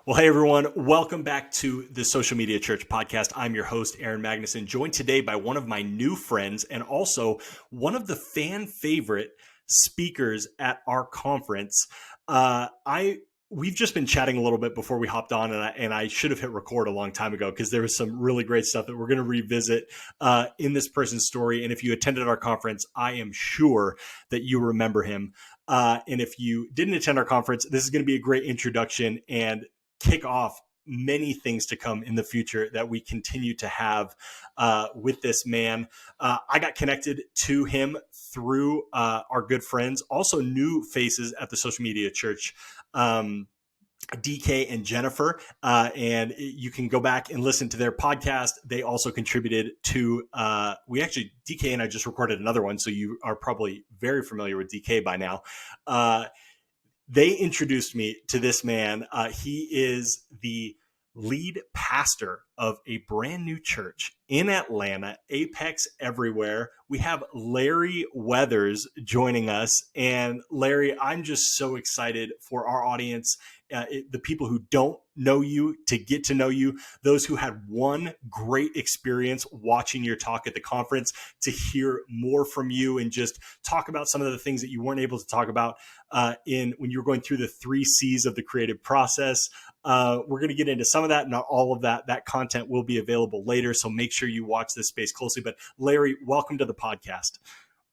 Well, hey everyone, welcome back to the Social Media Church podcast. I'm your host, Aaron Mangunson, joined today by one of my new friends and also one of the fan favorite speakers at our conference. We've just been chatting a little bit before we hopped on, and I should have hit record a long time ago because there was some really great stuff that we're going to revisit in this person's story. And if you attended our conference, I am sure that you remember him. And if you didn't attend our conference, this is going to be a great introduction and kick off many things to come in the future that we continue to have with this man. I got connected to him through our good friends, also new faces at the Social Media Church, DK and Jennifer, and you can go back and listen to their podcast. They also contributed to, DK and I just recorded another one, so you are probably very familiar with DK by now. They introduced me to this man. He is the lead pastor of a brand new church in Atlanta, Apex Everywhere. We have Larry Weathers joining us. And Larry, I'm just so excited for our audience, the people who don't know you, to get to know you, those who had one great experience watching your talk at the conference, to hear more from you and just talk about some of the things that you weren't able to talk about when you were going through the 3 C's of the creative process. We're going to get into some of that, not all of that. That content will be available later, so make sure you watch this space closely. But Larry, welcome to the podcast.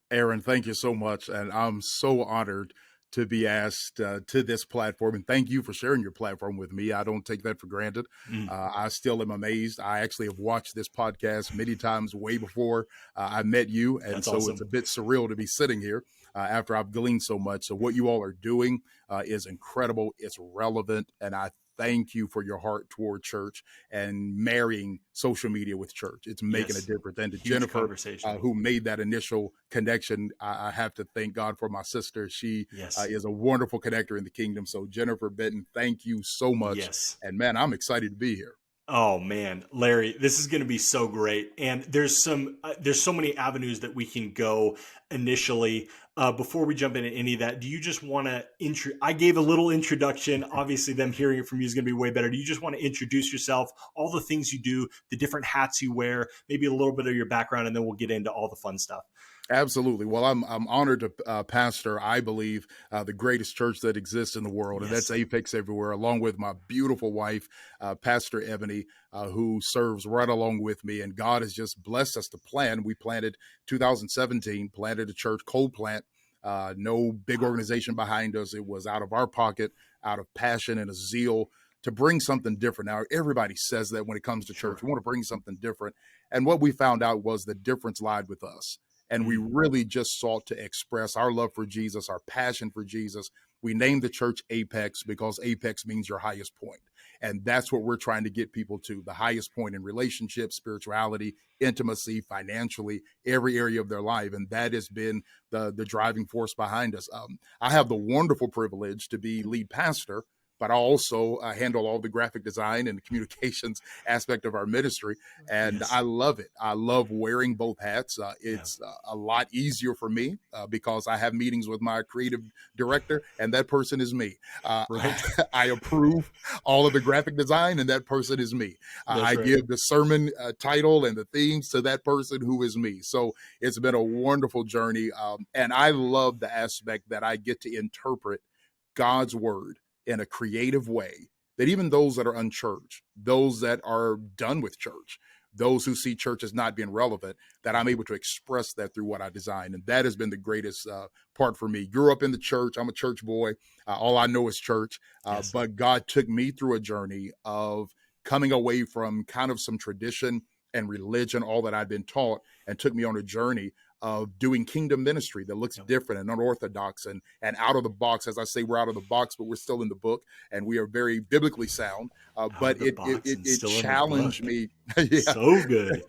Aaron, thank you so much. And I'm so honored to be asked to this platform. And thank you for sharing your platform with me. I don't take that for granted. I still am amazed. I actually have watched this podcast many times way before I met you. And That's so awesome. It's a bit surreal to be sitting here after I've gleaned so much. So what you all are doing is incredible. It's relevant. And I thank you for your heart toward church and marrying social media with church. It's making a difference. And to Jennifer, who made that initial connection, I have to thank God for my sister. She is a wonderful connector in the kingdom. So Jennifer Benton, thank you so much. Yes. And man, I'm excited to be here. Oh man, Larry, this is going to be so great. And there's so many avenues that we can go initially. Before we jump into any of that, do you just want to I gave a little introduction. Obviously, them hearing it from you is going to be way better. Do you just want to introduce yourself, all the things you do, the different hats you wear, maybe a little bit of your background, and then we'll get into all the fun stuff? Absolutely. Well, I'm honored to pastor, I believe, the greatest church that exists in the world, and that's Apex Everywhere, along with my beautiful wife, Pastor Ebony, who serves right along with me. And God has just blessed us to plan. We planted 2017, planted a church, cold plant, no big organization behind us. It was out of our pocket, out of passion and a zeal to bring something different. Now, everybody says that when it comes to church, we want to bring something different. And what we found out was the difference lied with us. And we really just sought to express our love for Jesus, our passion for Jesus. We named the church Apex because Apex means your highest point. And that's what we're trying to get people to, the highest point in relationships, spirituality, intimacy, financially, every area of their life. And that has been the driving force behind us. I have the wonderful privilege to be lead pastor, but I also handle all the graphic design and the communications aspect of our ministry. And I love it. I love wearing both hats. It's a lot easier for me because I have meetings with my creative director, and that person is me. I approve all of the graphic design, and that person is me. I give the sermon title and the themes to that person who is me. So it's been a wonderful journey. And I love the aspect that I get to interpret God's word in a creative way, that even those that are unchurched, those that are done with church, those who see church as not being relevant, that I'm able to express that through what I design. And that has been the greatest part for me. Grew up in the church. I'm a church boy. All I know is church. But God took me through a journey of coming away from kind of some tradition and religion, all that I'd been taught, and took me on a journey of doing kingdom ministry that looks different and unorthodox and out of the box. As I say, we're out of the box, but we're still in the book, and we are very biblically sound. But it challenged me. So good.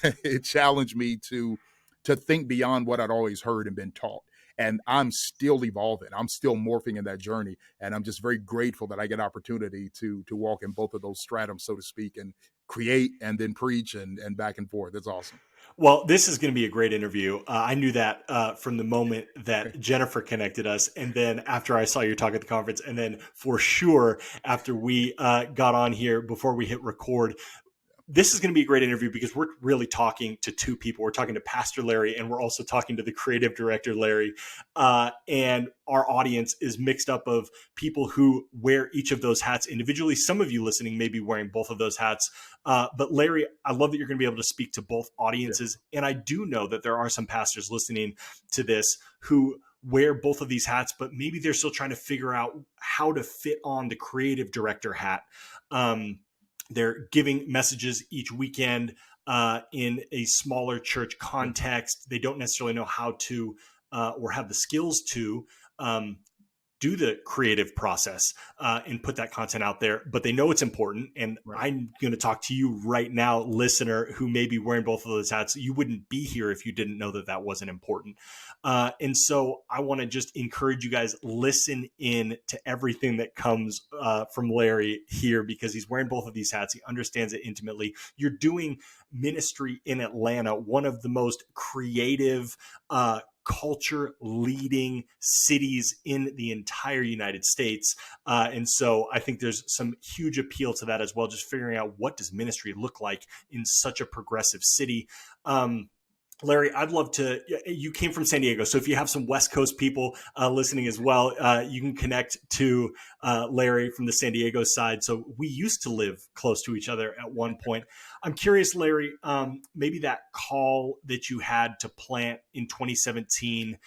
It challenged me to think beyond what I'd always heard and been taught. And I'm still evolving. I'm still morphing in that journey. And I'm just very grateful that I get opportunity to walk in both of those stratums, so to speak, and create and then preach and back and forth. It's awesome. Well, this is going to be a great interview. I knew that from the moment that Jennifer connected us, and then after I saw your talk at the conference, and then for sure after we got on here before we hit record. This is going to be a great interview because we're really talking to two people. We're talking to Pastor Larry, and we're also talking to the creative director, Larry. And our audience is mixed up of people who wear each of those hats individually. Some of you listening may be wearing both of those hats. But Larry, I love that you're going to be able to speak to both audiences. Yeah. And I do know that there are some pastors listening to this who wear both of these hats, but maybe they're still trying to figure out how to fit on the creative director hat. They're giving messages each weekend in a smaller church context. They don't necessarily know how to or have the skills to do the creative process and put that content out there, but they know it's important. And right. I'm going to talk to you right now, listener, who may be wearing both of those hats. You wouldn't be here if you didn't know that that wasn't important. And so I want to just encourage you guys, listen in to everything that comes from Larry here, because he's wearing both of these hats. He understands it intimately. You're doing ministry in Atlanta, one of the most creative, culture leading cities in the entire United States. And so I think there's some huge appeal to that as well, just figuring out what does ministry look like in such a progressive city. Larry, I'd love to, you came from San Diego, so if you have some West Coast people listening as well, you can connect to Larry from the San Diego side. So we used to live close to each other at one point. I'm curious, Larry, maybe that call that you had to plant in 2017,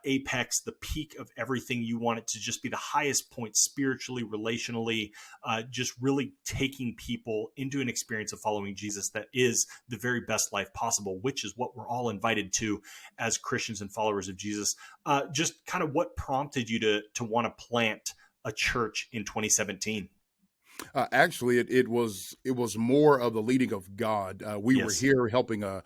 Apex, the peak of everything, you want it to just be the highest point spiritually, relationally, just really taking people into an experience of following Jesus that is the very best life possible, which is what we're all invited to as Christians and followers of Jesus. Just kind of what prompted you to want to plant a church in 2017? Actually, it was more of the leading of God. We were here helping a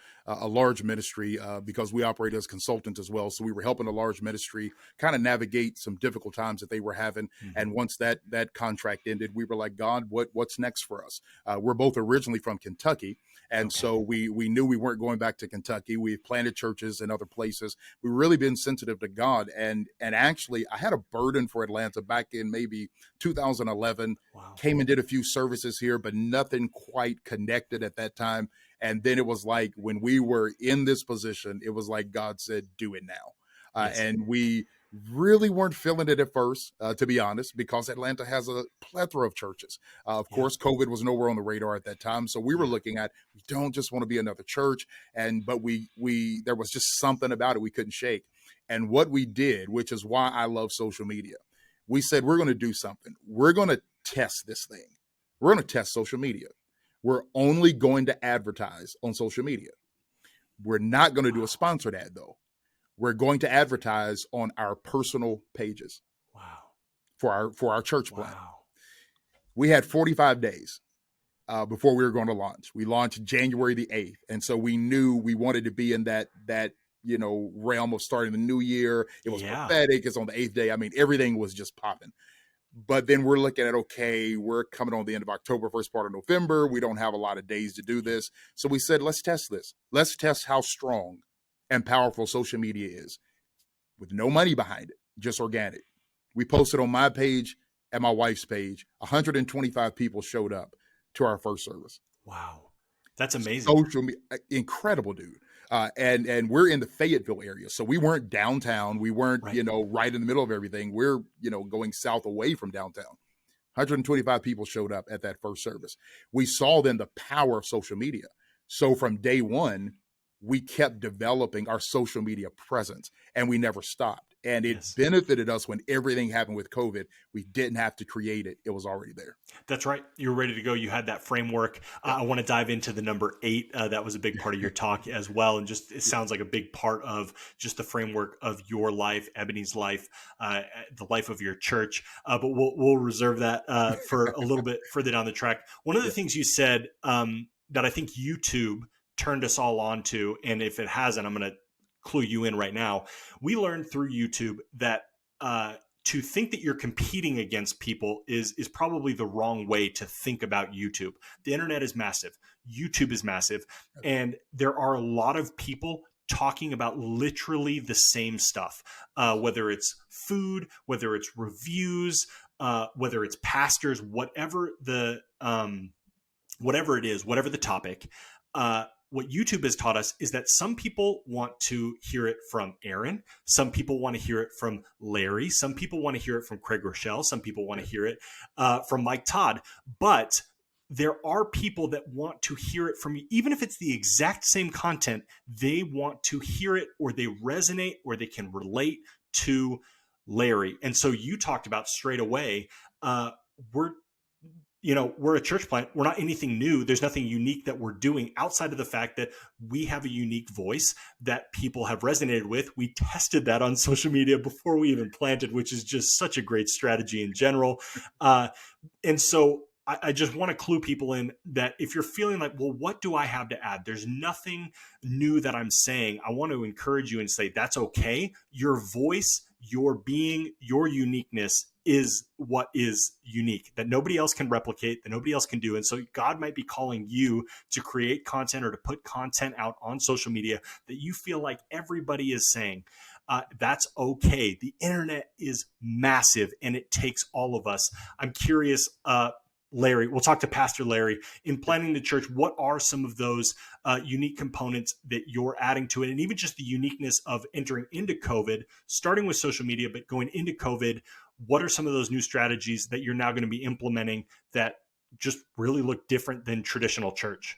large ministry because we operate as consultants as well. So we were helping a large ministry kind of navigate some difficult times that they were having. Mm-hmm. And once that contract ended, we were like, God, what's next for us? We're both originally from Kentucky. And so we knew we weren't going back to Kentucky. We've planted churches in other places. We've really been sensitive to God. And actually, I had a burden for Atlanta back in maybe 2011. Wow. Came and did a few services here, but nothing quite connected at that time. And then it was like when we were in this position, it was like God said, do it now. Yes. And we really weren't feeling it at first, to be honest, because Atlanta has a plethora of churches. Of course, COVID was nowhere on the radar at that time. So we were looking at, we don't just want to be another church. But there was just something about it we couldn't shake. And what we did, which is why I love social media, we said, we're going to do something. We're going to test this thing. We're going to test social media. We're only going to advertise on social media. We're not going to do a sponsored ad, though. We're going to advertise on our personal pages. Wow. For our church plan. Wow. We had 45 days before we were going to launch. We launched January the 8th. And so we knew we wanted to be in that realm of starting the new year. It was prophetic. It's on the 8th day. I mean, everything was just popping. But then we're looking at, okay, we're coming on the end of October, first part of November. We don't have a lot of days to do this. So we said, let's test this. Let's test how strong and powerful social media is with no money behind it, just organic. We posted on my page and my wife's page. 125 people showed up to our first service. Wow. That's amazing. Social media, incredible, dude. And we're in the Fayetteville area. So we weren't downtown. We weren't, right in the middle of everything. We're, going south away from downtown. 125 people showed up at that first service. We saw then the power of social media. So from day one, we kept developing our social media presence and we never stopped. And it benefited us when everything happened with COVID. We didn't have to create it. It was already there. That's right. You were ready to go. You had that framework. I want to dive into the number 8. That was a big part of your talk as well. And just, it sounds like a big part of just the framework of your life, Ebony's life, the life of your church. But we'll reserve that for a little bit further down the track. One of the things you said that I think YouTube turned us all on to, and if it hasn't, I'm going to clue you in right now. We learned through YouTube that to think that you're competing against people is probably the wrong way to think about YouTube. The internet is massive. YouTube is massive. And there are a lot of people talking about literally the same stuff, whether it's food, whether it's reviews, whether it's pastors, whatever it is, whatever the topic. What YouTube has taught us is that some people want to hear it from Aaron. Some people want to hear it from Larry. Some people want to hear it from Craig Rochelle. Some people want to hear it from Mike Todd. But there are people that want to hear it from you. Even if it's the exact same content, they want to hear it, or they resonate, or they can relate to Larry. And so you talked about straight away, we're a church plant. We're not anything new. There's nothing unique that we're doing outside of the fact that we have a unique voice that people have resonated with. We tested that on social media before we even planted, which is just such a great strategy in general. And so I just want to clue people in that if you're feeling like, well, what do I have to add? There's nothing new that I'm saying. I want to encourage you and say, that's okay. Your voice, your being, your uniqueness is what is unique, that nobody else can replicate, that nobody else can do. And so God might be calling you to create content or to put content out on social media that you feel like everybody is saying. That's okay. The internet is massive and it takes all of us. I'm curious, Larry, we'll talk to Pastor Larry. In planning the church, what are some of those unique components that you're adding to it? And even just the uniqueness of entering into COVID, starting with social media, but going into COVID, what are some of those new strategies that you're now going to be implementing that just really look different than traditional church?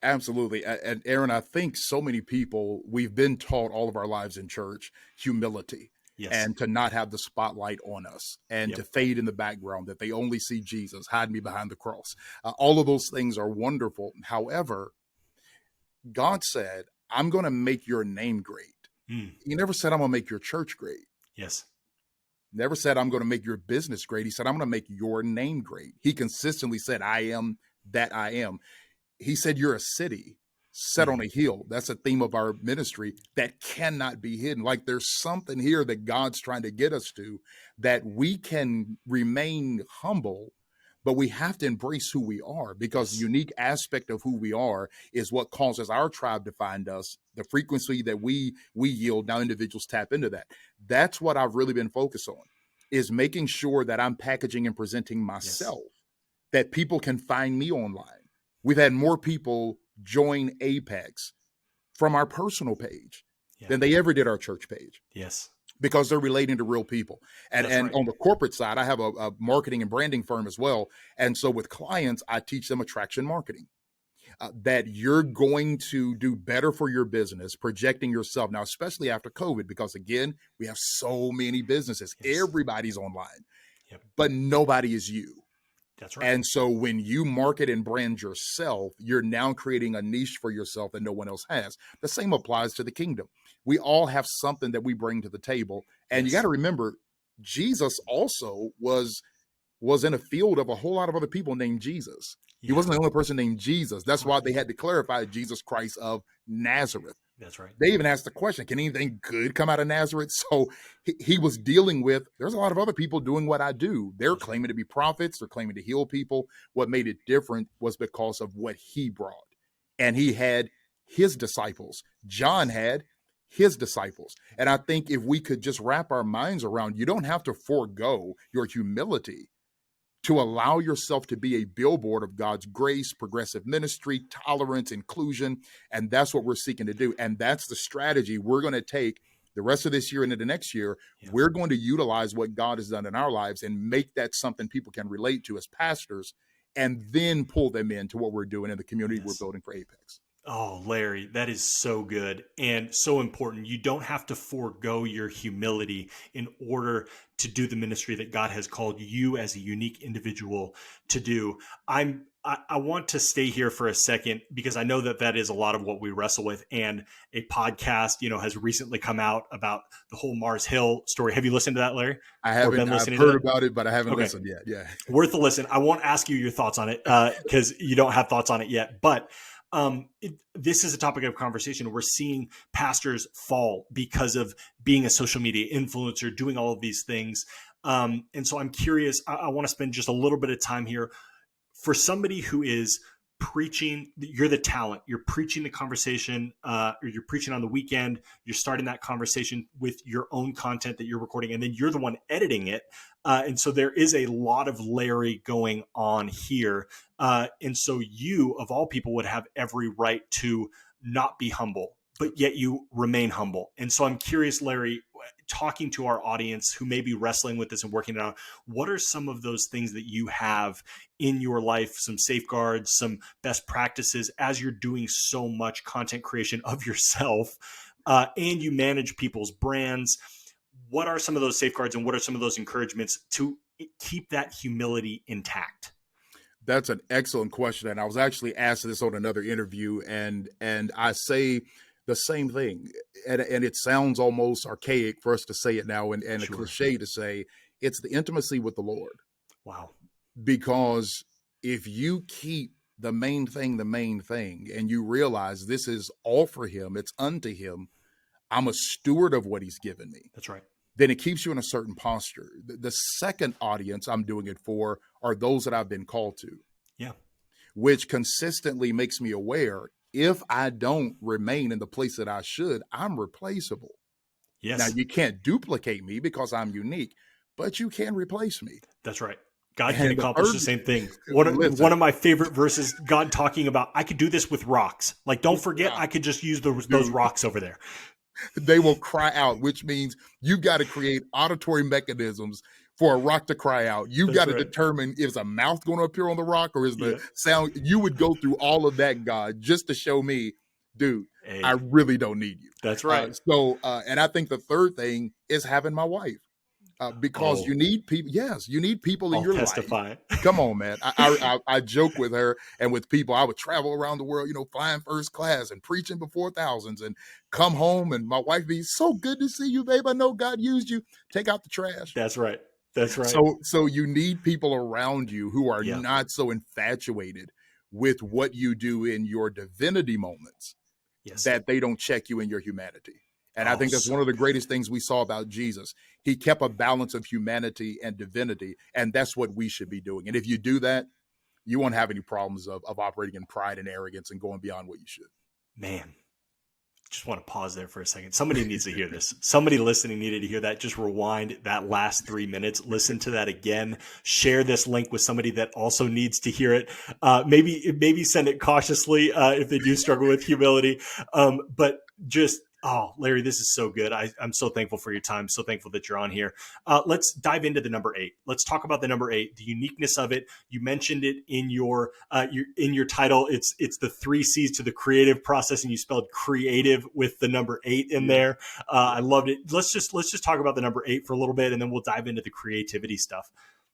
Absolutely. And Aaron, I think so many people, we've been taught all of our lives in church, humility. Yes. And to not have the spotlight on us and to fade in the background, that they only see Jesus, hide me behind the cross. All of those things are wonderful. However, God said, I'm going to make your name great. He never said, I'm going to make your church great. Yes. Never said, I'm going to make your business great. He said, I'm going to make your name great. He consistently said, I am that I am. He said, you're a city set on a hill. That's a theme of our ministry that cannot be hidden. Like there's something here that God's trying to get us to, that we can remain humble, but we have to embrace who we are, because the unique aspect of who we are is what causes our tribe to find us. The frequency that we yield, now individuals tap into that. That's what I've really been focused on, is making sure that I'm packaging and presenting myself, that people can find me online. We've had more people join Apex from our personal page than they ever did our church page. Yes. Because they're relating to real people. And on the corporate side, I have a marketing and branding firm as well. And so with clients, I teach them attraction marketing, that you're going to do better for your business, projecting yourself now, especially after COVID, because again, we have so many businesses. Everybody's online, but nobody is you. That's right. And so when you market and brand yourself, you're now creating a niche for yourself that no one else has. The same applies to the kingdom. We all have something that we bring to the table. And you got to remember, Jesus also was in a field of a whole lot of other people named Jesus. He wasn't the only person named Jesus. That's why they had to clarify Jesus Christ of Nazareth. That's right. They even asked the question, can anything good come out of Nazareth? So he was dealing with, there's a lot of other people doing what I do. They're claiming to be prophets. They're claiming to heal people. What made it different was because of what he brought. And he had his disciples. John had his disciples. And I think if we could just wrap our minds around, you don't have to forego your humility to allow yourself to be a billboard of God's grace, progressive ministry, tolerance, inclusion. And that's what we're seeking to do. And that's the strategy we're going to take the rest of this year and into next year. We're going to utilize what God has done in our lives and make that something people can relate to as pastors, and then pull them into what we're doing in the community we're building for Apex. Oh, Larry, that is so good and so important. You don't have to forego your humility in order to do the ministry that God has called you as a unique individual to do. I want to stay here for a second, because I know that is a lot of what we wrestle with. And a podcast, has recently come out about the whole Mars Hill story. Have you listened to that, Larry? I haven't. I've heard about it, but I haven't listened yet. Yeah. Worth a listen. I won't ask you your thoughts on it because you don't have thoughts on it yet. But this is a topic of conversation. We're seeing pastors fall because of being a social media influencer, doing all of these things. And so I'm curious, I want to spend just a little bit of time here for somebody who is preaching. You're the talent, you're preaching the conversation, or you're preaching on the weekend, you're starting that conversation with your own content that you're recording, and then you're the one editing it. And so there is a lot of Larry going on here. And so you, of all people, would have every right to not be humble, but yet you remain humble. And so I'm curious, Larry, talking to our audience who may be wrestling with this and working it out, what are some of those things that you have in your life, some safeguards, some best practices as you're doing so much content creation of yourself, and you manage people's brands? What are some of those safeguards and what are some of those encouragements to keep that humility intact? That's an excellent question. And I was actually asked this on another interview, and I say the same thing. And it sounds almost archaic for us to say it now, and Sure. a cliche to say, it's the intimacy with the Lord. Wow. Because if you keep the main thing, and you realize this is all for him, it's unto him, I'm a steward of what he's given me. That's right. Then it keeps you in a certain posture. The second audience I'm doing it for are those that I've been called to. Yeah. Which consistently makes me aware, if I don't remain in the place that I should, I'm replaceable. Yes. Now, you can't duplicate me because I'm unique, but you can replace me. That's right. God can accomplish the same thing. One of my favorite verses, God talking about, I could do this with rocks. Like, don't forget, I could just use those rocks over there. They will cry out, which means you got to create auditory mechanisms for a rock to cry out. You got to determine, is a mouth going to appear on the rock, or is the sound? You would go through all of that, God, just to show me, dude, I really don't need you. That's right. And I think the third thing is having my wife. Because you need people. Yes, you need people in your life. Come on, man. I joke with her and with people. I would travel around the world, flying first class and preaching before thousands, and come home and my wife be, so good to see you, babe. I know God used you. Take out the trash. That's right. That's right. So you need people around you who are not so infatuated with what you do in your divinity moments that they don't check you in your humanity. And I think that's one of the greatest things we saw about Jesus. He kept a balance of humanity and divinity, and that's what we should be doing. And if you do that, you won't have any problems of operating in pride and arrogance and going beyond what you should. Man, just want to pause there for a second. Somebody needs to hear this. Somebody listening needed to hear that. Just rewind that last 3 minutes. Listen to that again. Share this link with somebody that also needs to hear it. Maybe send it cautiously if they do struggle with humility. But just... Oh, Larry, this is so good. I'm so thankful for your time. So thankful that you're on here. Let's dive into the number 8. Let's talk about the number 8, the uniqueness of it. You mentioned it in your title. It's the 3 C's to the creative process, and you spelled creative with the number 8 in there. I loved it. Let's just talk about the number 8 for a little bit, and then we'll dive into the creativity stuff.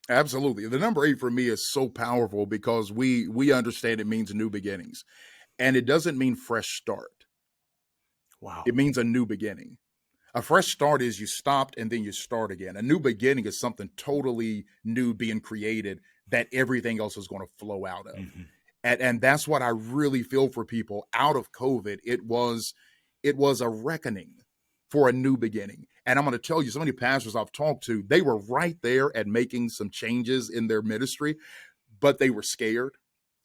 Absolutely. The number 8 for me is so powerful because we understand it means new beginnings, and it doesn't mean fresh start. Wow. It means a new beginning. A fresh start is you stopped and then you start again. A new beginning is something totally new being created that everything else is going to flow out of. Mm-hmm. And that's what I really feel for people out of COVID. It was a reckoning for a new beginning. And I'm going to tell you, so many pastors I've talked to, they were right there at making some changes in their ministry, but they were scared.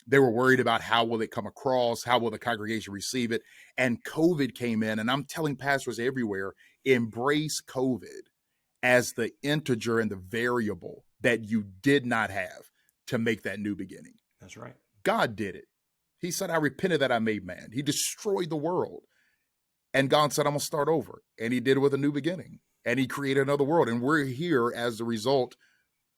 They were worried about how will it come across? How will the congregation receive it? And COVID came in, and I'm telling pastors everywhere, embrace COVID as the integer and the variable that you did not have to make that new beginning. That's right. God did it. He said, I repented that I made man. He destroyed the world. And God said, I'm going to start over. And he did it with a new beginning. And he created another world. And we're here as the result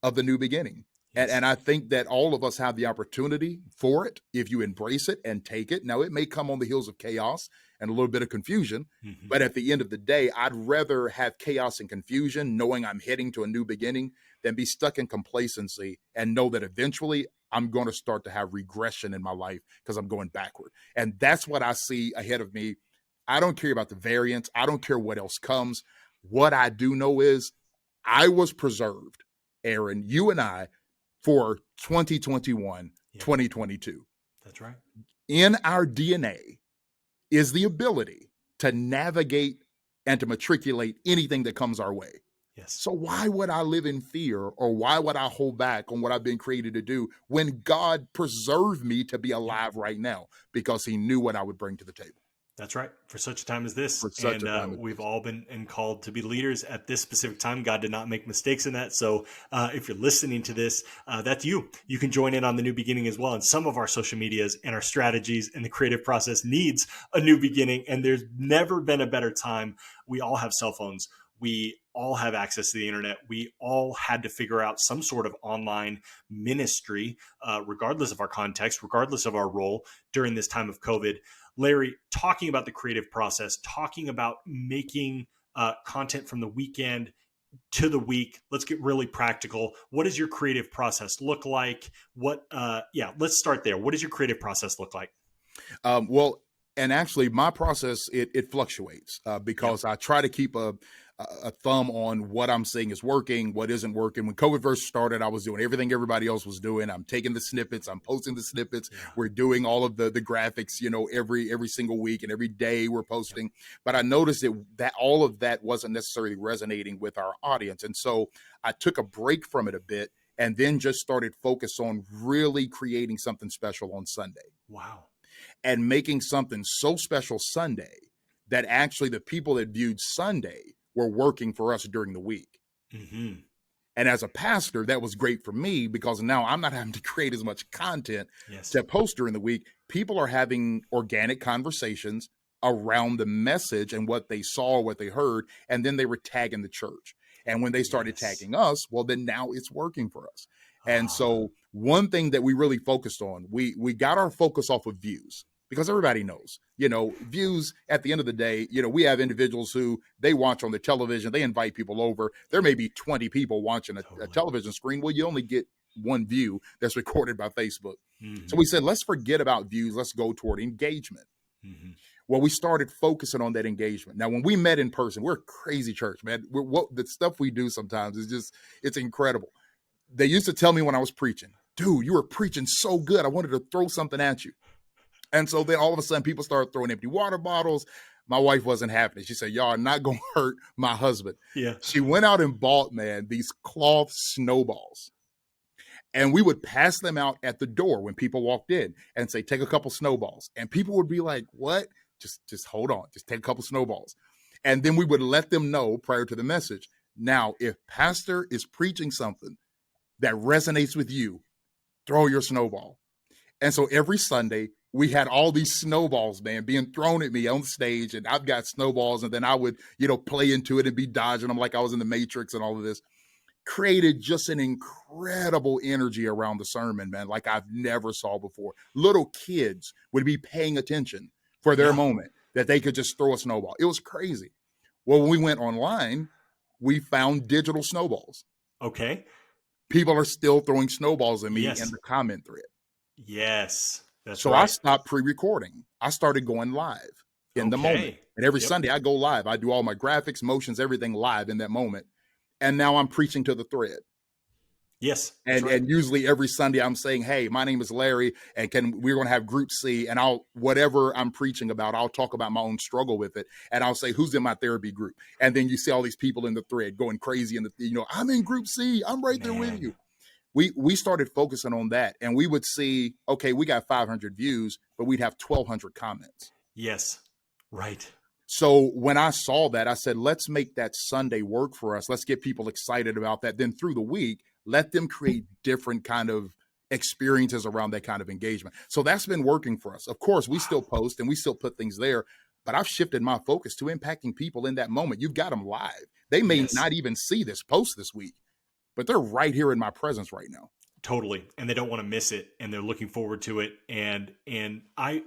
of the new beginning. And I think that all of us have the opportunity for it if you embrace it and take it. Now, it may come on the heels of chaos and a little bit of confusion, but at the end of the day, I'd rather have chaos and confusion, knowing I'm heading to a new beginning, than be stuck in complacency and know that eventually I'm going to start to have regression in my life because I'm going backward. And that's what I see ahead of me. I don't care about the variance. I don't care what else comes. What I do know is I was preserved, Aaron, you and I, for 2021, 2022. That's right. In our DNA is the ability to navigate and to matriculate anything that comes our way. Yes. So why would I live in fear, or why would I hold back on what I've been created to do when God preserved me to be Yep. alive right now because he knew what I would bring to the table That's right. For such a time as this. for such And a time as we've this. all been and called to be leaders at this specific time. God did not make mistakes in that. So if you're listening to this, that's you. You can join in on the new beginning as well. And some of our social medias and our strategies and the creative process needs a new beginning. And there's never been a better time. We all have cell phones. We all have access to the internet. We all had to figure out some sort of online ministry, regardless of our context, regardless of our role during this time of COVID. Larry, talking about the creative process, talking about making content from the weekend to the week. Let's get really practical. What does your creative process look like? Let's start there. What does your creative process look like? Well, and actually, my process it fluctuates Yep. because I try to keep a thumb on what I'm seeing is working, what isn't working. When COVID first started, I was doing everything everybody else was doing. I'm taking the snippets, I'm posting the snippets. Yeah. We're doing all of the graphics, every single week and every day we're Yep. posting. But I noticed that all of that wasn't necessarily resonating with our audience, and so I took a break from it a bit, and then just started focus on really creating something special on Sunday Wow. and making something so special Sunday that actually the people that viewed Sunday were working for us during the week. Mm-hmm. And as a pastor, that was great for me because now I'm not having to create as much content Yes. to post during the week. People are having organic conversations around the message and what they saw, what they heard, and then they were tagging the church. And when they started Yes. tagging us, well, then now it's working for us. And Ah, so one thing that we really focused on, we got our focus off of views because everybody knows, views at the end of the day, we have individuals who they watch on the television, they invite people over. There may be 20 people watching a totally. television screen. Well, you only get one view that's recorded by Facebook. So Mm-hmm. we said, let's forget about views. Let's go toward engagement. Mm-hmm. Well, we started focusing on that engagement. Now, when we met in person, we're a crazy church, man. What the stuff we do sometimes is it's incredible. They used to tell me when I was preaching, dude, you were preaching so good. I wanted to throw something at you. And so then all of a sudden people started throwing empty water bottles. My wife wasn't having it. She said, y'all are not going to hurt my husband. Yeah. She went out and bought, man, these cloth snowballs. And we would pass them out at the door when people walked in and say, take a couple snowballs. And people would be like, what? Just hold on. Just take a couple snowballs. And then we would let them know prior to the message. Now, if pastor is preaching something that resonates with you, throw your snowball. And so every Sunday, we had all these snowballs, man, being thrown at me on stage. And I've got snowballs. And then I would, play into it and be dodging them like I was in the Matrix and all of this. Created just an incredible energy around the sermon, man, like I've never saw before. Little kids would be paying attention for their Yeah. moment that they could just throw a snowball. It was crazy. Well, when we went online, we found digital snowballs. Okay. People are still throwing snowballs at me in Yes. the comment thread. Yes. That's So I right. stopped pre-recording. I started going live in the moment. Okay. And every Yep. Sunday I go live. I do all my graphics, motions, everything live in that moment. And now I'm preaching to the thread. Yes. That's And right. usually every Sunday I'm saying, hey, my name is Larry, and we're going to have Group C, and whatever I'm preaching about, I'll talk about my own struggle with it, and I'll say who's in my therapy group, and then you see all these people in the thread going crazy, and I'm in Group C, I'm right there with Man. you. We started focusing on that, and we would see, okay, we got 500 views, but we'd have 1,200 comments. Yes. Right. So when I saw that, I said, let's make that Sunday work for us. Let's get people excited about that. Then through the week, let them create different kind of experiences around that kind of engagement. So that's been working for us. Of course, we still post and we still put things there, but I've shifted my focus to impacting people in that moment. You've got them live. They may Yes. not even see this post this week, but they're right here in my presence right now. Totally. And they don't want to miss it, and they're looking forward to it. And I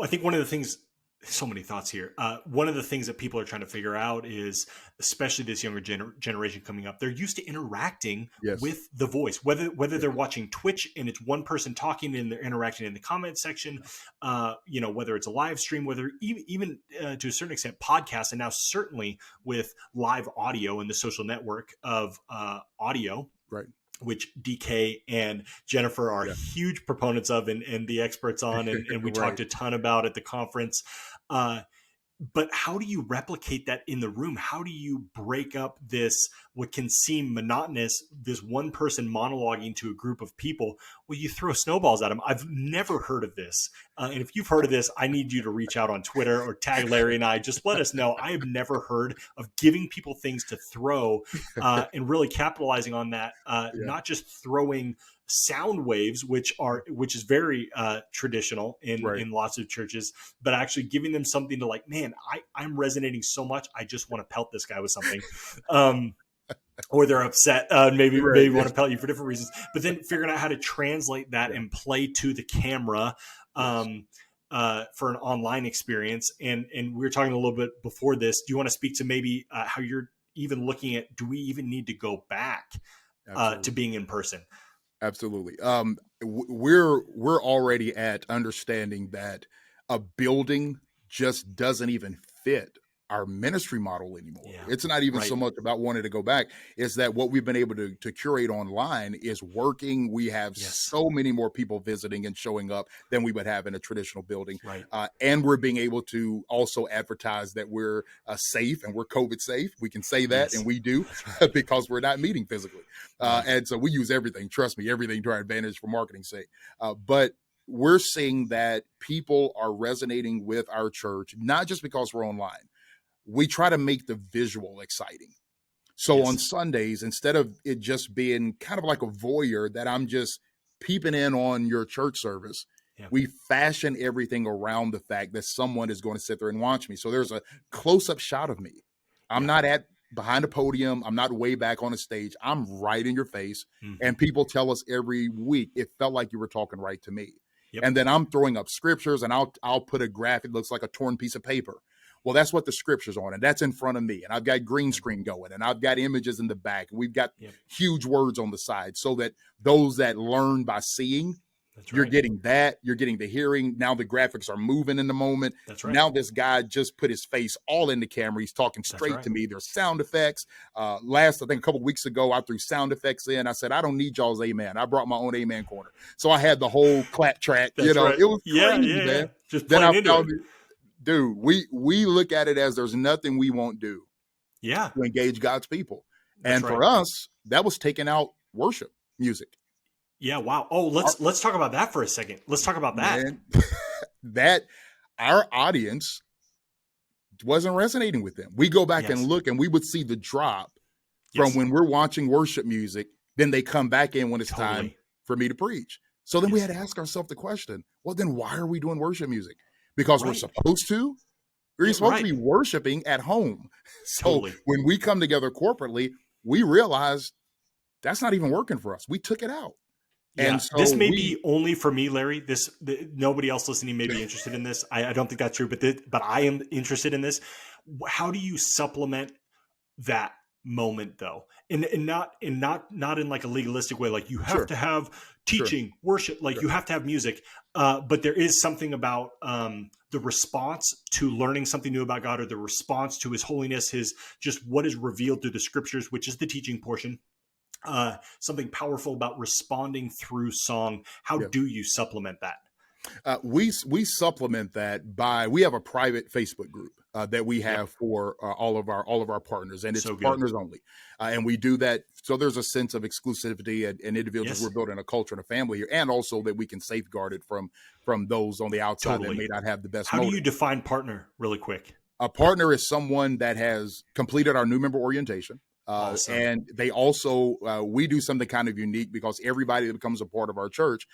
think one of the things, so many thoughts here. One of the things that people are trying to figure out is, especially this younger generation coming up, they're used to interacting Yes. with the voice, whether Yeah. they're watching Twitch and it's one person talking and they're interacting in the comment section, whether it's a live stream, whether even to a certain extent podcasts, and now certainly with live audio and the social network of audio, Right. which DK and Jennifer are Yeah. huge proponents of and the experts on, and we Right. talked a ton about at the conference. but how do you replicate that in the room? How do you break up this, what can seem monotonous, this one person monologuing to a group of people? Well, you throw snowballs at them. I've never heard of this. And if you've heard of this, I need you to reach out on Twitter or tag Larry and I. Just let us know. I have never heard of giving people things to throw and really capitalizing on that, not just throwing sound waves, which is very traditional in lots of churches, but actually giving them something to like, man, I'm resonating so much, I just want to pelt this guy with something. Or they're upset, maybe want to pelt you for different reasons, but then figuring out how to translate that and play to the camera for an online experience. And we were talking a little bit before this. Do you want to speak to maybe how you're even looking at, do we even need to go back to being in person? Absolutely. We're already at understanding that a building just doesn't even fit our ministry model anymore. Yeah. It's not even so much about wanting to go back. It's that what we've been able to curate online is working. We have so many more people visiting and showing up than we would have in a traditional building. Right. And we're being able to also advertise that we're safe and we're COVID safe. We can say that, and we do, because we're not meeting physically. And so we use everything, trust me, everything to our advantage for marketing's sake. But we're seeing that people are resonating with our church, not just because we're online. We try to make the visual exciting. So on Sundays, instead of it just being kind of like a voyeur that I'm just peeping in on your church service, we fashion everything around the fact that someone is going to sit there and watch me. So there's a close-up shot of me. I'm not behind a podium. I'm not way back on a stage. I'm right in your face. And people tell us every week, it felt like you were talking right to me. And then I'm throwing up scriptures, and I'll put a graphic that looks like a torn piece of paper. Well, that's what the scripture's on, and that's in front of me. And I've got green screen going, and I've got images in the back. And we've got huge words on the side, so that those that learn by seeing, you're getting that. You're getting the hearing. Now the graphics are moving in the moment. That's right. Now this guy just put his face all in the camera. He's talking straight to me. There's sound effects. I think a couple of weeks ago, I threw sound effects in. I said, I don't need y'all's amen. I brought my own amen corner. So I had the whole clap track. It was crazy, man. Just then I found it. Dude, we look at it as there's nothing we won't do to engage God's people. And for us, that was taking out worship music. Yeah, wow. Oh, let's talk about that for a second. Let's talk about that. Man, that our audience wasn't resonating with them. We go back and look, and we would see the drop from when we're watching worship music. Then they come back in when it's time for me to preach. So then we had to ask ourselves the question, well, then why are we doing worship music? Because we're supposed to? We're supposed to be worshiping at home. So when we come together corporately, we realize that's not even working for us. We took it out. Yeah. And so this may be only for me, Larry. Nobody else listening may be interested in this. I don't think that's true, but I am interested in this. How do you supplement that moment though? And not in like a legalistic way, like you have to have teaching, worship, like you have to have music. But there is something about the response to learning something new about God, or the response to his holiness, his just what is revealed through the scriptures, which is the teaching portion. Something powerful about responding through song. How do you supplement that? We supplement that by, we have a private Facebook group that we have for all of our partners, and it's partners only. And we do that so there's a sense of exclusivity and individuals. We're building a culture and a family here, and also that we can safeguard it from those on the outside that may not have the best. How do you define partner really quick? A partner is someone that has completed our new member orientation. Awesome. And they also, we do something kind of unique, because everybody that becomes a part of our church,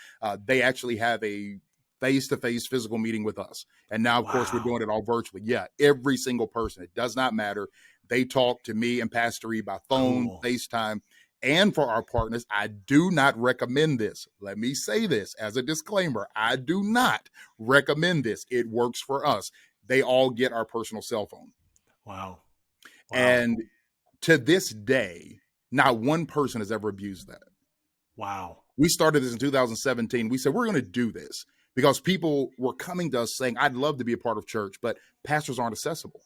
they actually have a face-to-face physical meeting with us. And now, of course, we're doing it all virtually. Yeah, every single person. It does not matter. They talk to me and Pastor E by phone, FaceTime. And for our partners, I do not recommend this. Let me say this as a disclaimer. I do not recommend this. It works for us. They all get our personal cell phone. Wow. And to this day, not one person has ever abused that. Wow. We started this in 2017. We said, we're going to do this because people were coming to us saying, I'd love to be a part of church, but pastors aren't accessible.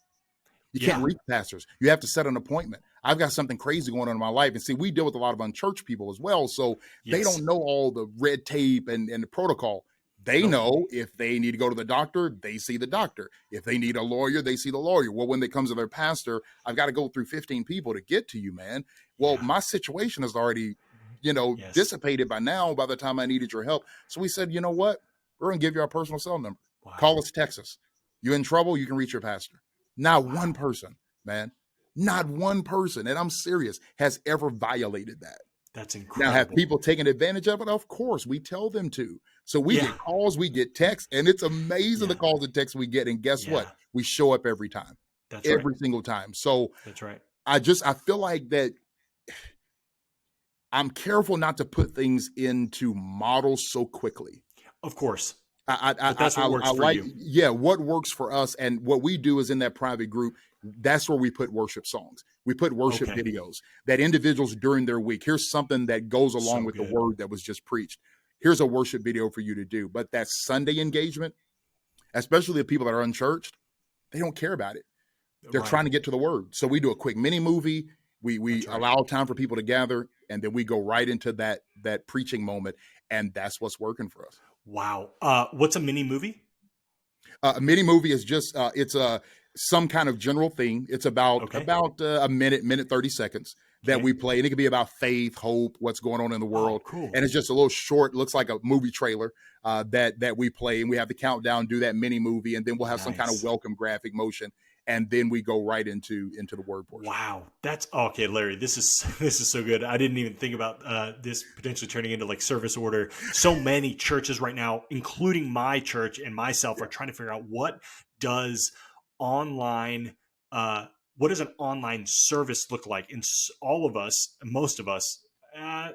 You can't reach pastors. You have to set an appointment. I've got something crazy going on in my life. And see, we deal with a lot of unchurched people as well. So they don't know all the red tape and the protocol. They Nope. know if they need to go to the doctor, they see the doctor. If they need a lawyer, they see the lawyer. Well, when it comes to their pastor, I've got to go through 15 people to get to you, man. Well, Yeah. my situation is already, Yes. dissipated by now by the time I needed your help. So we said, you know what? We're going to give you our personal cell number. Call Wow. us, text us. You in trouble, you can reach your pastor. Not one Wow. person, man. Not one person, and I'm serious, has ever violated that. That's Now, have incredible. people taken advantage of it? Of course, we tell them to. So we Yeah. get calls, we get texts, and it's amazing the Yeah. calls and texts we get. And guess what? Yeah. We show up every time, That's right. every single time. So That's right. I feel like that I'm careful not to put things into models so quickly. Of course. I But that's what I works for like, you. yeah, what works for us, and what we do is in that private group. That's where we put worship songs. We put worship Okay. videos that individuals during their week. Here's something that goes along So with the good. word that was just preached. Here's a worship video for you to do. But that Sunday engagement, especially the people that are unchurched, they don't care about it. They're Right. trying to get to the word. So we do a quick mini movie. We That's right. allow time for people to gather, and then we go right into that preaching moment, and that's what's working for us. Wow. What's a mini movie? A mini movie is just it's a some kind of general theme. It's about Okay. a minute 30 seconds that Okay. we play, and it can be about faith, hope, what's going on in the Oh, world, cool. and it's just a little short. Looks like a movie trailer that we play, and we have the countdown, do that mini movie, and then we'll have some kind of Nice. welcome graphic motion, and then we go right into the word portion. Wow, that's okay, Larry. This is this is so good. I didn't even think about this potentially turning into like service order. So many churches right now, including my church and myself, Yeah, are trying to figure out does online, uh, what does an online service look like? And all of us, most of us, I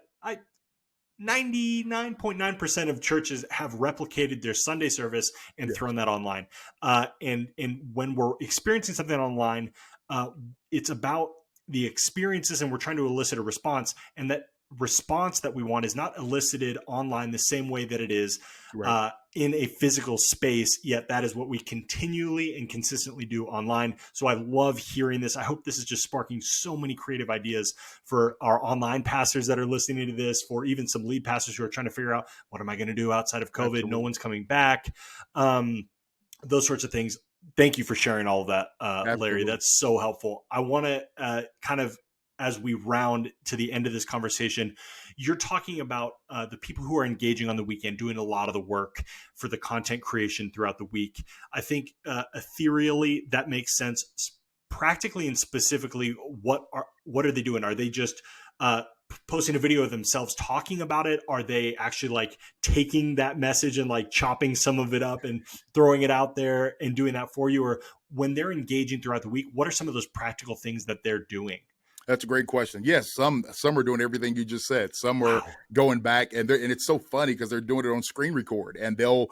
99.9% of churches have replicated their Sunday service and yeah, thrown that online. And when we're experiencing something online, uh, it's about the experiences, and we're trying to elicit a response. And that response that we want is not elicited online the same way that it is right. in a physical space. Yet that is what we continually and consistently do online. So I love hearing this. I hope this is just sparking so many creative ideas for our online pastors that are listening to this, for even some lead pastors who are trying to figure out, what am I going to do outside of COVID? No Absolutely, one's coming back. Those sorts of things. Thank you for sharing all of that, Larry. absolutely. That's so helpful. I want to kind of, as we round to the end of this conversation, you're talking about the people who are engaging on the weekend, doing a lot of the work for the content creation throughout the week. I think ethereally that makes sense. Practically and specifically, what are they doing? Are they just posting a video of themselves talking about it? Are they actually like taking that message and like chopping some of it up and throwing it out there and doing that for you? Or when they're engaging throughout the week, what are some of those practical things that they're doing? That's a great question. Yes, some are doing everything you just said. Some are Wow. going back, and it's so funny because they're doing it on screen record, and they'll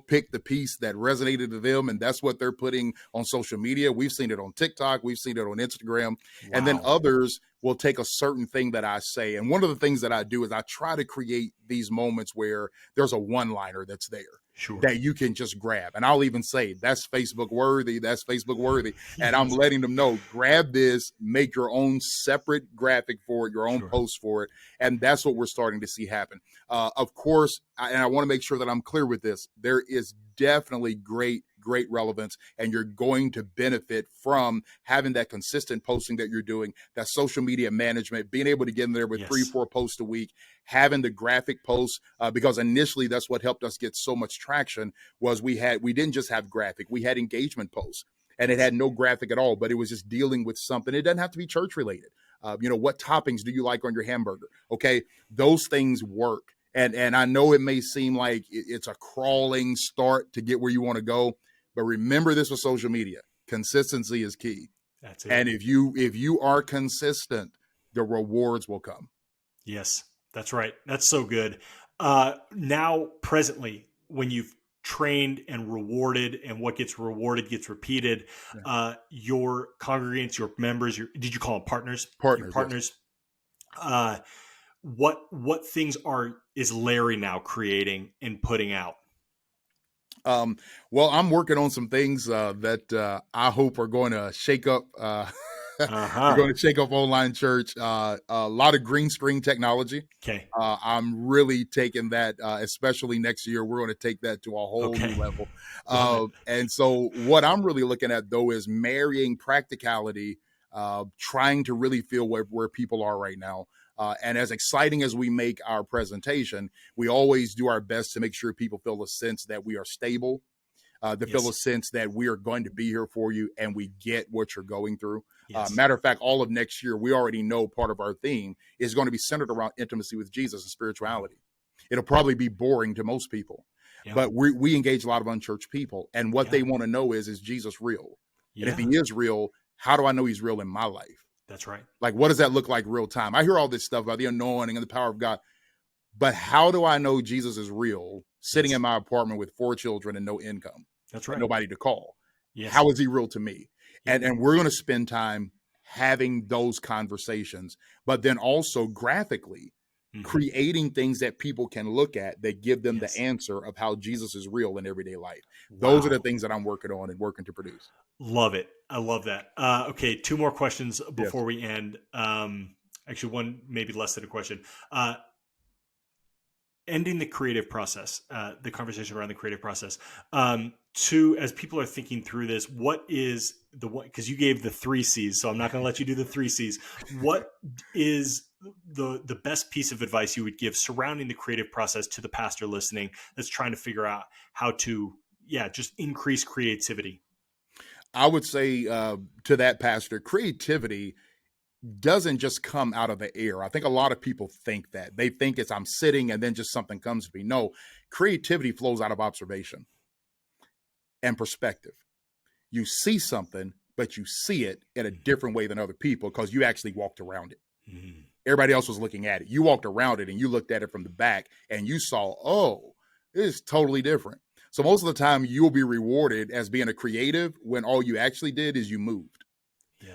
pick the piece that resonated to them, and that's what they're putting on social media. We've seen it on TikTok, we've seen it on Instagram, and then Wow. others will take a certain thing that I say. And one of the things that I do is I try to create these moments where there's a one-liner that's there Sure. that you can just grab. And I'll even say, that's Facebook worthy, that's Facebook worthy. And I'm Yes. letting them know, grab this, make your own separate graphic for it, your own Sure. post for it. And that's what we're starting to see happen. Of course, and I want to make sure that I'm clear with this, there is definitely great relevance, and you're going to benefit from having that consistent posting that you're doing, that social media management, being able to get in there with Yes. 3-4 posts a week, having the graphic posts, because initially that's what helped us get so much traction. Was we didn't just have graphic, we had engagement posts, and it Yes. had no graphic at all, but it was just dealing with something. It doesn't have to be church related. What toppings do you like on your hamburger? Okay, those things work. And I know it may seem like it's a crawling start to get where you want to go, but remember this with social media: consistency is key. That's it. And if you are consistent, the rewards will come. Yes. That's right. That's so good. Now, presently, when you've trained and rewarded, and what gets rewarded gets repeated, Yeah. your congregants, your members, did you call them partners? Your Partners, yes. partners. Uh, what things is Larry now creating and putting out? Well, I'm working on some things that I hope are going to shake up We're going to shake up online church. A lot of green screen technology. Okay. I'm really taking that, especially next year. We're going to take that to a whole new level. And so what I'm really looking at, though, is marrying practicality, trying to really feel where people are right now. And as exciting as we make our presentation, we always do our best to make sure people feel a sense that we are stable, to feel a sense that we are going to be here for you and we get what you're going through. Matter of fact, all of next year, we already know part of our theme is going to be centered around intimacy with Jesus and spirituality. It'll probably be boring to most people, but we engage a lot of unchurched people. And what they want to know is Jesus real? And if he is real, how do I know he's real in my life? That's right. Like, what does that look like real time? I hear all this stuff about the anointing and the power of God, but how do I know Jesus is real sitting in my apartment with 4 children and no income? That's right. Nobody to call. How is he real to me? And we're going to spend time having those conversations, but then also graphically creating things that people can look at that give them the answer of how Jesus is real in everyday life. Those are the things that I'm working on and working to produce. Love it. I love that. Okay. 2 more questions before we end. Actually, one maybe less than a question. Ending the creative process, the conversation around the creative process. As people are thinking through this, what is the one? Because you gave the 3 C's, so I'm not going to let you do the 3 C's. What is the best piece of advice you would give surrounding the creative process to the pastor listening that's trying to figure out how to, just increase creativity? I would say to that pastor, creativity doesn't just come out of the air. I think a lot of people think that. They think it's I'm sitting and then just something comes to me. No, creativity flows out of observation and perspective. You see something, but you see it in a different way than other people because you actually walked around it. Everybody else was looking at it. You walked around it and you looked at it from the back and you saw, oh, it's totally different. So most of the time you'll be rewarded as being a creative when all you actually did is you moved.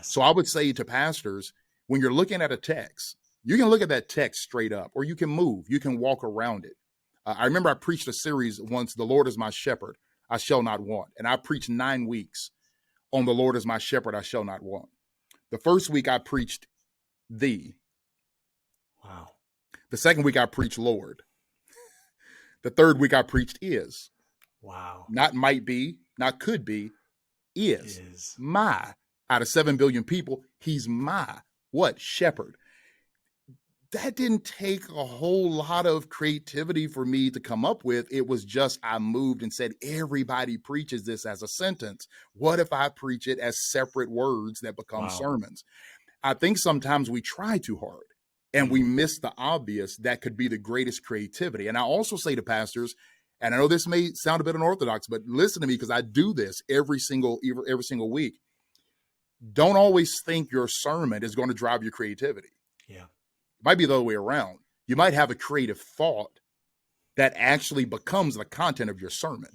So I would say to pastors, when you're looking at a text, you can look at that text straight up, or you can move, you can walk around it. I remember I preached a series once, The Lord is my shepherd, I shall not want. And I preached 9 weeks on The Lord is my shepherd, I shall not want. The first week I preached thee. Wow. The second week I preached Lord. The third week I preached is. Wow. Not might be, not could be, is. My. Out of 7 billion people, he's my what? Shepherd. That didn't take a whole lot of creativity for me to come up with. It was just I moved and said, everybody preaches this as a sentence. What if I preach it as separate words that become sermons? I think sometimes we try too hard and we miss the obvious that could be the greatest creativity. And I also say to pastors, and I know this may sound a bit unorthodox, but listen to me because I do this every single week. Don't always think your sermon is going to drive your creativity. It might be the other way around. You might have a creative thought that actually becomes the content of your sermon.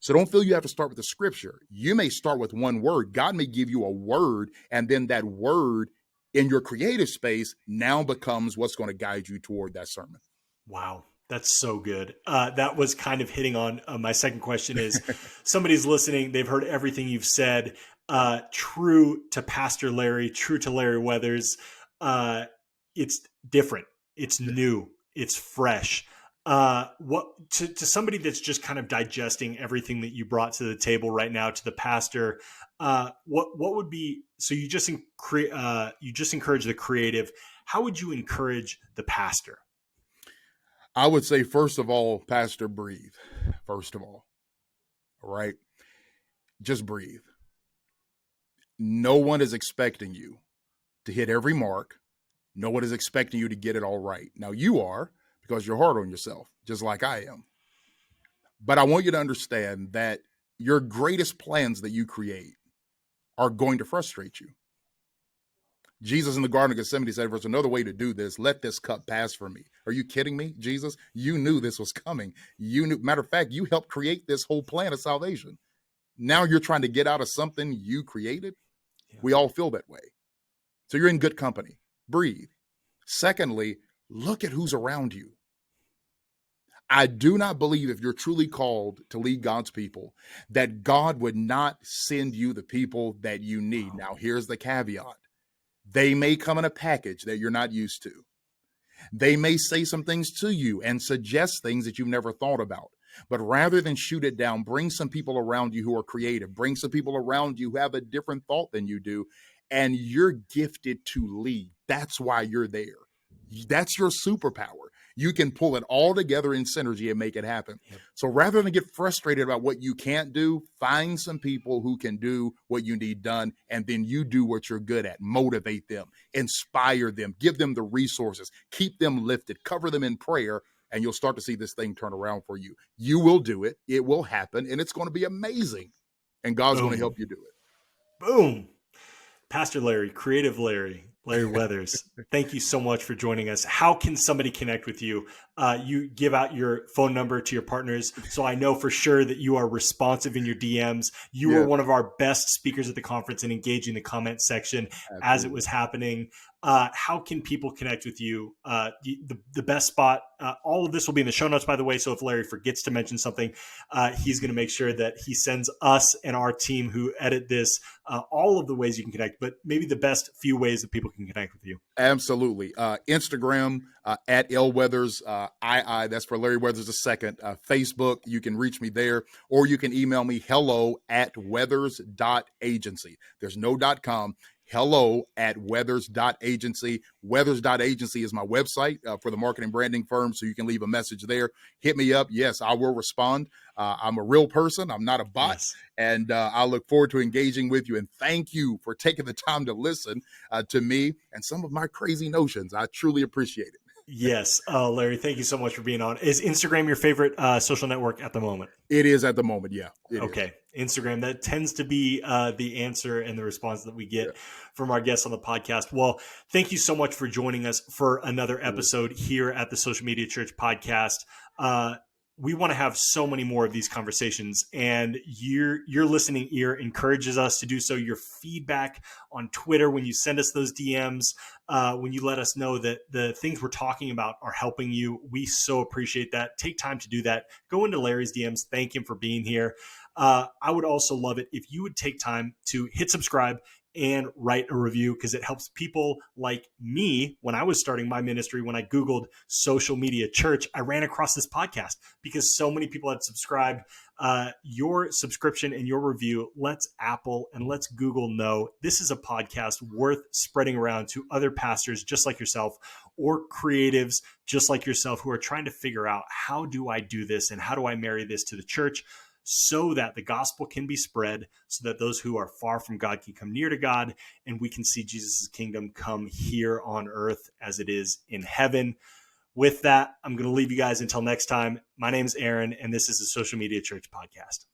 So don't feel you have to start with the scripture. You may start with one word. God may give you a word, and then that word in your creative space now becomes what's going to guide you toward that sermon. Wow. That's so good. That was kind of hitting on my second question is somebody's listening. They've heard everything you've said. True to Pastor Larry, true to Larry Weathers. It's different. It's new. It's fresh. What to somebody that's just kind of digesting everything that you brought to the table right now to the pastor, what would be, so you just encourage the creative. How would you encourage the pastor? I would say, first of all, pastor, breathe. First of all right? Just breathe. No one is expecting you to hit every mark. No one is expecting you to get it all right. Now you are, because you're hard on yourself, just like I am. But I want you to understand that your greatest plans that you create are going to frustrate you. Jesus in the Garden of Gethsemane said, there's another way to do this. Let this cup pass from me. Are you kidding me, Jesus? You knew this was coming. You knew, matter of fact, you helped create this whole plan of salvation. Now you're trying to get out of something you created. We all feel that way. So you're in good company. Breathe. Secondly, look at who's around you. I do not believe if you're truly called to lead God's people, that God would not send you the people that you need. Now, here's the caveat. They may come in a package that you're not used to. They may say some things to you and suggest things that you've never thought about. But rather than shoot it down, bring some people around you who are creative. Bring some people around you who have a different thought than you do. And you're gifted to lead. That's why you're there. That's your superpower. You can pull it all together in synergy and make it happen. Yep. So rather than get frustrated about what you can't do, find some people who can do what you need done, and then you do what you're good at. Motivate them, inspire them, give them the resources, keep them lifted, cover them in prayer, and you'll start to see this thing turn around for you. You will do it. It will happen, and it's going to be amazing. And God's going to help you do it. Boom. Pastor Larry, Cre8tive Larry Weathers, thank you so much for joining us. How can somebody connect with you? You give out your phone number to your partners, so I know for sure that you are responsive in your DMs. You were one of our best speakers at the conference and engaging the comment section as it was happening. How can people connect with you? The best spot, all of this will be in the show notes, by the way. So if Larry forgets to mention something, he's going to make sure that he sends us and our team who edit this all of the ways you can connect, but maybe the best few ways that people can connect with you. Absolutely. Instagram at LWeathers II. That's for Larry Weathers II. Facebook, you can reach me there, or you can email me hello@weathers.agency. There's no .com. hello@weathers.agency. Weathers.agency is my website for the marketing branding firm, so you can leave a message there. Hit me up. Yes, I will respond. I'm a real person. I'm not a bot. Yes. And I look forward to engaging with you. And thank you for taking the time to listen to me and some of my crazy notions. I truly appreciate it. Yes. Larry, thank you so much for being on. Is Instagram your favorite social network at the moment? It is at the moment. Yeah. Okay. Instagram, that tends to be the answer and the response that we get from our guests on the podcast. Well, thank you so much for joining us for another episode here at the Social Media Church podcast. We want to have so many more of these conversations, and your listening ear encourages us to do so. Your feedback on Twitter, when you send us those DMs, when you let us know that the things we're talking about are helping you, we so appreciate that. Take time to do that. Go into Larry's DMs. Thank him for being here. I would also love it if you would take time to hit subscribe and write a review, because it helps people like me. When I was starting my ministry, when I Googled social media church, I ran across this podcast because so many people had subscribed. Your subscription and your review lets Apple and lets Google know this is a podcast worth spreading around to other pastors just like yourself, or creatives just like yourself, who are trying to figure out, how do I do this and how do I marry this to the church, so that the gospel can be spread, so that those who are far from God can come near to God, and we can see Jesus' kingdom come here on earth as it is in heaven. With that, I'm going to leave you guys until next time. My name is Aaron, and this is the Social Media Church podcast.